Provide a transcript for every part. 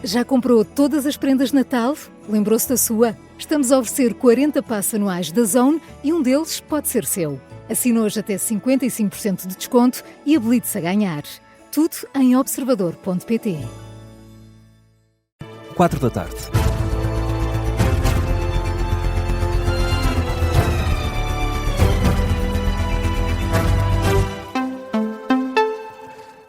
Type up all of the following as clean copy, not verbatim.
Já comprou todas as prendas de Natal? Lembrou-se da sua? Estamos a oferecer 40 passes anuais da Zone e um deles pode ser seu. Assine hoje até 55% de desconto e habilite-se a ganhar. Tudo em observador.pt. 4 da tarde.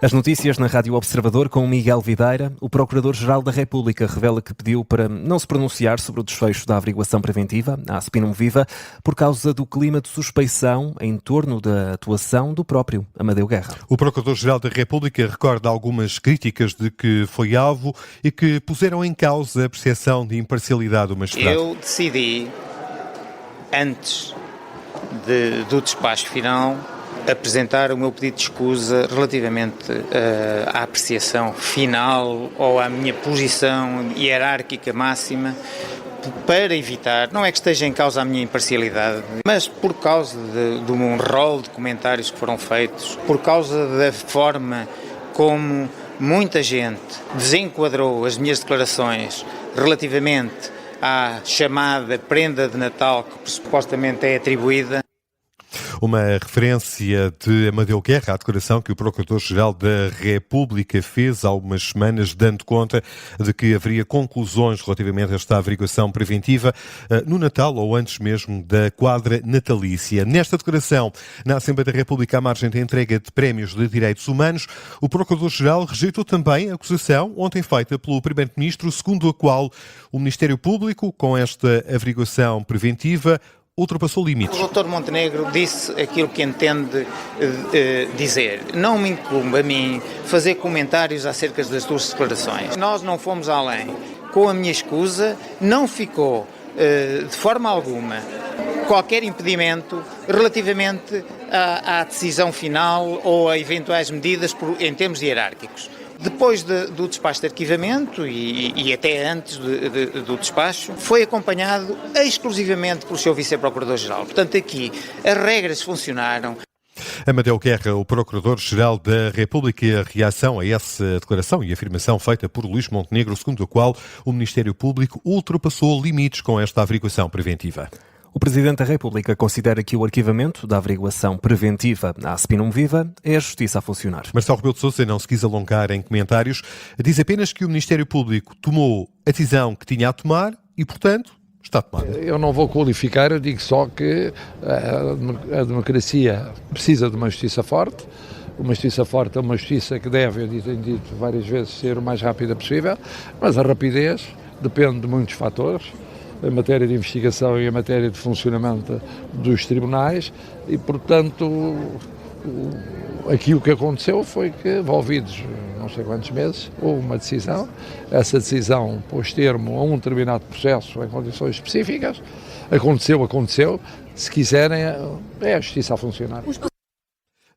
As notícias na Rádio Observador com Miguel Videira. O Procurador-Geral da República revela que pediu para não se pronunciar sobre o desfecho da averiguação preventiva à Spinum Viva por causa do clima de suspeição em torno da atuação do próprio Amadeu Guerra. O Procurador-Geral da República recorda algumas críticas de que foi alvo e que puseram em causa a percepção de imparcialidade do magistrado. Eu decidi, antes do despacho final, apresentar o meu pedido de escusa relativamente à apreciação final ou à minha posição hierárquica máxima, para evitar, não é que esteja em causa a minha imparcialidade, mas por causa de um rol de comentários que foram feitos, por causa da forma como muita gente desenquadrou as minhas declarações relativamente à chamada prenda de Natal que supostamente é atribuída. Uma referência de Amadeu Guerra à declaração que o Procurador-Geral da República fez há algumas semanas, dando conta de que haveria conclusões relativamente a esta averiguação preventiva no Natal ou antes mesmo da quadra natalícia. Nesta declaração, na Assembleia da República, à margem da entrega de prémios de direitos humanos, o Procurador-Geral rejeitou também a acusação ontem feita pelo Primeiro-Ministro, segundo a qual o Ministério Público, com esta averiguação preventiva, ultrapassou limites. O Dr. Montenegro disse aquilo que entende dizer. Não me incumbe a mim fazer comentários acerca das suas declarações. Nós não fomos além. Com a minha escusa, não ficou, de forma alguma, qualquer impedimento relativamente à decisão final ou a eventuais medidas em termos hierárquicos. Depois do despacho de arquivamento e até antes do despacho, foi acompanhado exclusivamente pelo Sr. Vice-Procurador-Geral. Portanto, aqui as regras funcionaram. Amadeu Guerra, o Procurador-Geral da República, e a reação a essa declaração e afirmação feita por Luís Montenegro, segundo a qual o Ministério Público ultrapassou limites com esta averiguação preventiva. O Presidente da República considera que o arquivamento da averiguação preventiva à Spinum Viva é a justiça a funcionar. Marcelo Rebelo de Sousa não se quis alongar em comentários, diz apenas que o Ministério Público tomou a decisão que tinha a tomar e, portanto, está tomada. Eu não vou qualificar, eu digo só que a democracia precisa de uma justiça forte. Uma justiça forte é uma justiça que deve, eu tenho dito várias vezes, ser o mais rápida possível, mas a rapidez depende de muitos fatores, em matéria de investigação e em matéria de funcionamento dos tribunais e, portanto, aqui o que aconteceu foi que, envolvidos não sei quantos meses, houve uma decisão. Essa decisão pôs termo a um determinado processo em condições específicas. Aconteceu. Se quiserem, é a justiça a funcionar.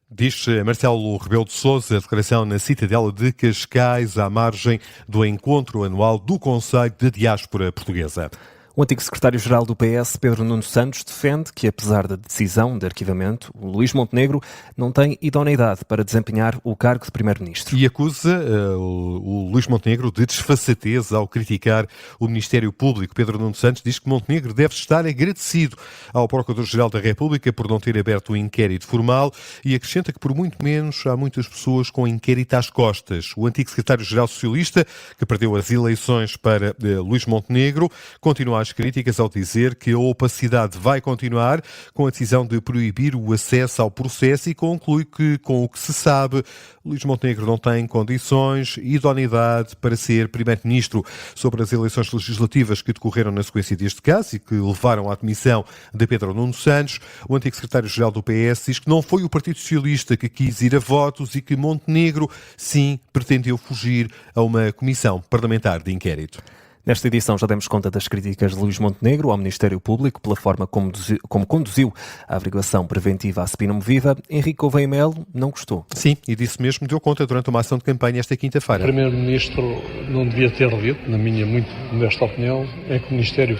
Diz Marcelo Rebelo de Sousa, a declaração na Citadela de Cascais, à margem do encontro anual do Conselho de Diáspora Portuguesa. O antigo secretário-geral do PS, Pedro Nuno Santos, defende que, apesar da decisão de arquivamento, o Luís Montenegro não tem idoneidade para desempenhar o cargo de primeiro-ministro. E acusa o Luís Montenegro de desfaçatez ao criticar o Ministério Público. Pedro Nuno Santos diz que Montenegro deve estar agradecido ao Procurador-Geral da República por não ter aberto um inquérito formal e acrescenta que, por muito menos, há muitas pessoas com inquérito às costas. O antigo secretário-geral socialista, que perdeu as eleições para Luís Montenegro, continua a críticas ao dizer que a opacidade vai continuar com a decisão de proibir o acesso ao processo e conclui que, com o que se sabe, Luís Montenegro não tem condições e idoneidade para ser primeiro-ministro. Sobre as eleições legislativas que decorreram na sequência deste caso e que levaram à admissão de Pedro Nuno Santos, o antigo secretário-geral do PS diz que não foi o Partido Socialista que quis ir a votos e que Montenegro, sim, pretendeu fugir a uma comissão parlamentar de inquérito. Nesta edição já demos conta das críticas de Luís Montenegro ao Ministério Público pela forma como conduziu a averiguação preventiva à Spinum Viva. Henrique Gouveia Melo não gostou. Sim, e disse mesmo, deu conta durante uma ação de campanha esta quinta-feira. O Primeiro-Ministro não devia ter dito, na minha muito modesta opinião, é que o Ministério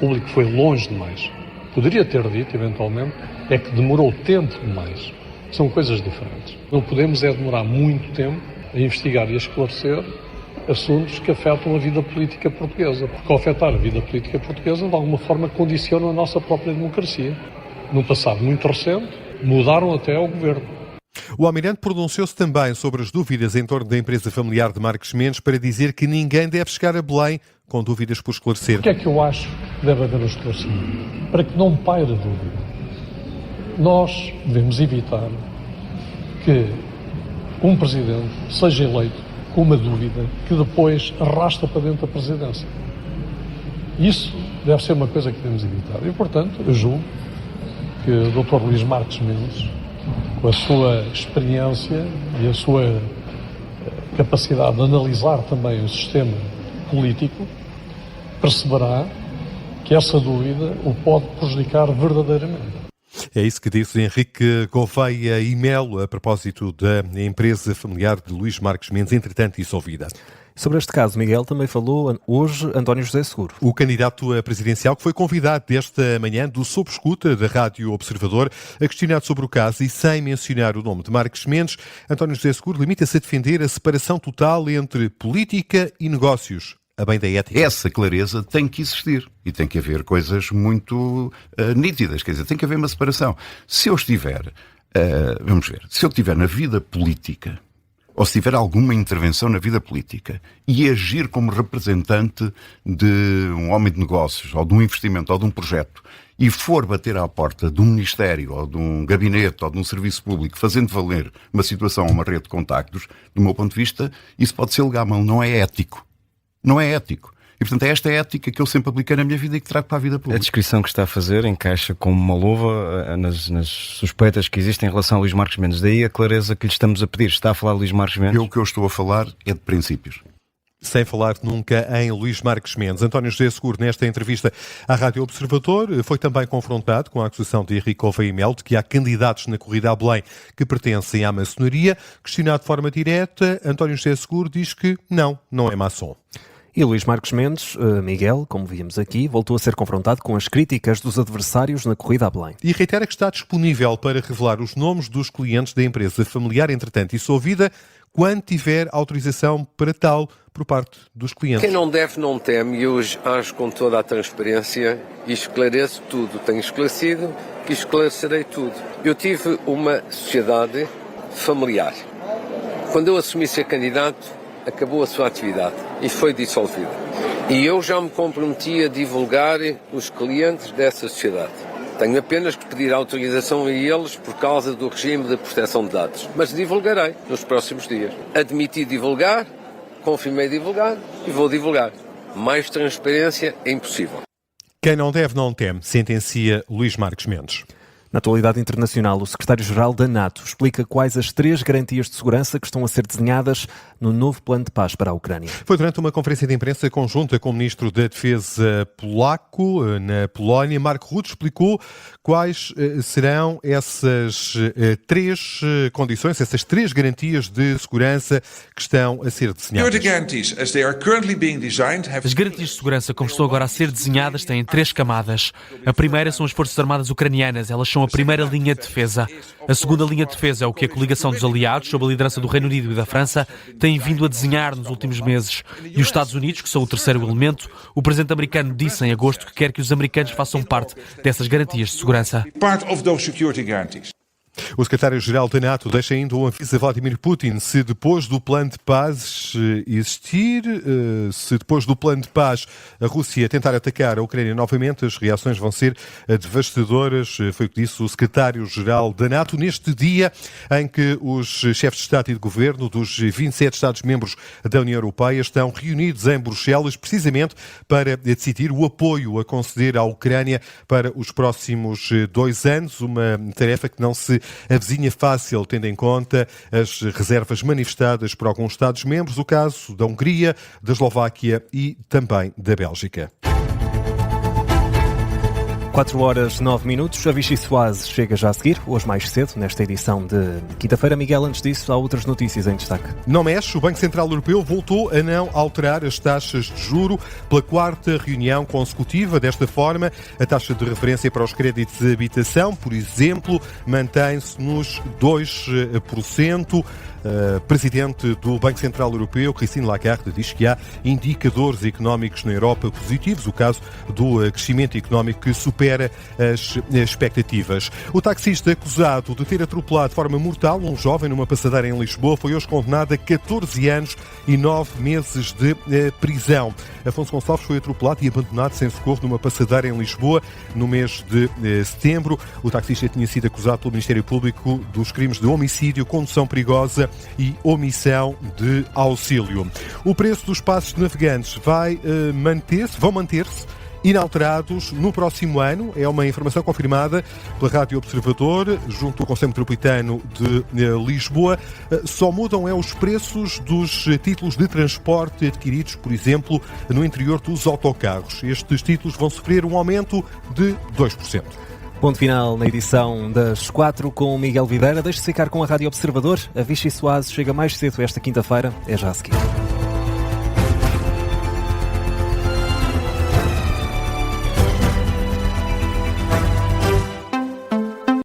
Público foi longe demais. Poderia ter dito, eventualmente, é que demorou tempo demais. São coisas diferentes. Não podemos demorar muito tempo a investigar e a esclarecer assuntos que afetam a vida política portuguesa, porque ao afetar a vida política portuguesa, de alguma forma condiciona a nossa própria democracia. No passado muito recente, mudaram até o governo. O Almirante pronunciou-se também sobre as dúvidas em torno da empresa familiar de Marques Mendes para dizer que ninguém deve chegar a Belém com dúvidas por esclarecer. O que é que eu acho que deve haver um esclarecimento? Para que não paire a dúvida. Nós devemos evitar que um presidente seja eleito com uma dúvida que depois arrasta para dentro da presidência. Isso deve ser uma coisa que devemos evitar. E, portanto, eu julgo que o Dr. Luís Marques Mendes, com a sua experiência e a sua capacidade de analisar também o sistema político, perceberá que essa dúvida o pode prejudicar verdadeiramente. É isso que disse Henrique Gouveia e Melo a propósito da empresa familiar de Luís Marques Mendes, entretanto dissolvida. Sobre este caso, Miguel, também falou hoje António José Seguro. O candidato a presidencial que foi convidado desta manhã do Sob Escuta da Rádio Observador, a questionado sobre o caso e sem mencionar o nome de Marques Mendes, António José Seguro limita-se a defender a separação total entre política e negócios, a bem da ética. Essa clareza tem que existir e tem que haver coisas muito nítidas, quer dizer, tem que haver uma separação. Se eu estiver, se eu estiver na vida política, ou se tiver alguma intervenção na vida política e agir como representante de um homem de negócios, ou de um investimento, ou de um projeto, e for bater à porta de um ministério, ou de um gabinete, ou de um serviço público, fazendo valer uma situação, uma rede de contactos, do meu ponto de vista, isso pode ser legal, mas não é ético. Não é ético. E, portanto, é esta ética que eu sempre apliquei na minha vida e que trago para a vida pública. A descrição que está a fazer encaixa como uma luva nas suspeitas que existem em relação a Luís Marques Mendes. Daí a clareza que lhe estamos a pedir. Está a falar de Luís Marques Mendes? O que eu estou a falar é de princípios. Sem falar nunca em Luís Marques Mendes. António José Seguro, nesta entrevista à Rádio Observador, foi também confrontado com a acusação de Henrique Gouveia e Melo de que há candidatos na corrida a Belém que pertencem à maçonaria. Questionado de forma direta, António José Seguro diz que não é maçom. E Luís Marques Mendes, Miguel, como víamos aqui, voltou a ser confrontado com as críticas dos adversários na corrida a Belém. E reitera que está disponível para revelar os nomes dos clientes da empresa familiar, entretanto dissolvida, quando tiver autorização para tal por parte dos clientes. Quem não deve não teme, e hoje ajo com toda a transparência e esclareço tudo. Tenho esclarecido e esclarecerei tudo. Eu tive uma sociedade familiar. Quando eu assumi ser candidato, acabou a sua atividade e foi dissolvida. E eu já me comprometi a divulgar os clientes dessa sociedade. Tenho apenas que pedir autorização a eles por causa do regime de proteção de dados. Mas divulgarei nos próximos dias. Admiti divulgar, confirmei divulgar e vou divulgar. Mais transparência é impossível. Quem não deve não teme, sentencia Luís Marques Mendes. Na atualidade internacional, o secretário-geral da NATO explica quais as 3 garantias de segurança que estão a ser desenhadas no novo plano de paz para a Ucrânia. Foi durante uma conferência de imprensa conjunta com o ministro da Defesa polaco na Polónia. Marco Rutte explicou quais serão essas 3 condições, essas 3 garantias de segurança que estão a ser desenhadas. As garantias de segurança, como estão agora a ser desenhadas, têm 3 camadas. A primeira são as Forças Armadas Ucranianas. Elas são a primeira linha de defesa. A segunda linha de defesa é o que a coligação dos aliados, sob a liderança do Reino Unido e da França, tem vindo a desenhar nos últimos meses. E os Estados Unidos, que são o terceiro elemento, o presidente americano disse em agosto que quer que os americanos façam parte dessas garantias de segurança. O secretário-geral da NATO deixa ainda o aviso a Vladimir Putin: se depois do plano de paz existir, se depois do plano de paz a Rússia tentar atacar a Ucrânia novamente, as reações vão ser devastadoras. Foi o que disse o secretário-geral da NATO neste dia em que os chefes de Estado e de Governo dos 27 Estados-membros da União Europeia estão reunidos em Bruxelas precisamente para decidir o apoio a conceder à Ucrânia para os próximos 2 anos, uma tarefa que não se avizinha fácil, tendo em conta as reservas manifestadas por alguns Estados-membros, o caso da Hungria, da Eslováquia e também da Bélgica. 4h09. A Vichy Soase chega já a seguir, hoje mais cedo, nesta edição de quinta-feira. Miguel, antes disso, há outras notícias em destaque. Não mexe, o Banco Central Europeu voltou a não alterar as taxas de juro pela quarta reunião consecutiva. Desta forma, a taxa de referência para os créditos de habitação, por exemplo, mantém-se nos 2%. Presidente do Banco Central Europeu, Christine Lagarde, diz que há indicadores económicos na Europa positivos, o caso do crescimento económico que supera as expectativas. O taxista acusado de ter atropelado de forma mortal um jovem numa passadeira em Lisboa foi hoje condenado a 14 anos e 9 meses de prisão. Afonso Gonçalves foi atropelado e abandonado sem socorro numa passadeira em Lisboa no mês de setembro. O taxista tinha sido acusado pelo Ministério Público dos crimes de homicídio, condução perigosa e omissão de auxílio. O preço dos passos navegantes vão manter-se inalterados no próximo ano. É uma informação confirmada pela Rádio Observador, junto ao Conselho Metropolitano de Lisboa. Só mudam os preços dos títulos de transporte adquiridos, por exemplo, no interior dos autocarros. Estes títulos vão sofrer um aumento de 2%. Ponto final na edição das 4 com o Miguel Videira. Deixe-se ficar com a Rádio Observador. A Vichy Soase chega mais cedo esta quinta-feira. É já a seguir.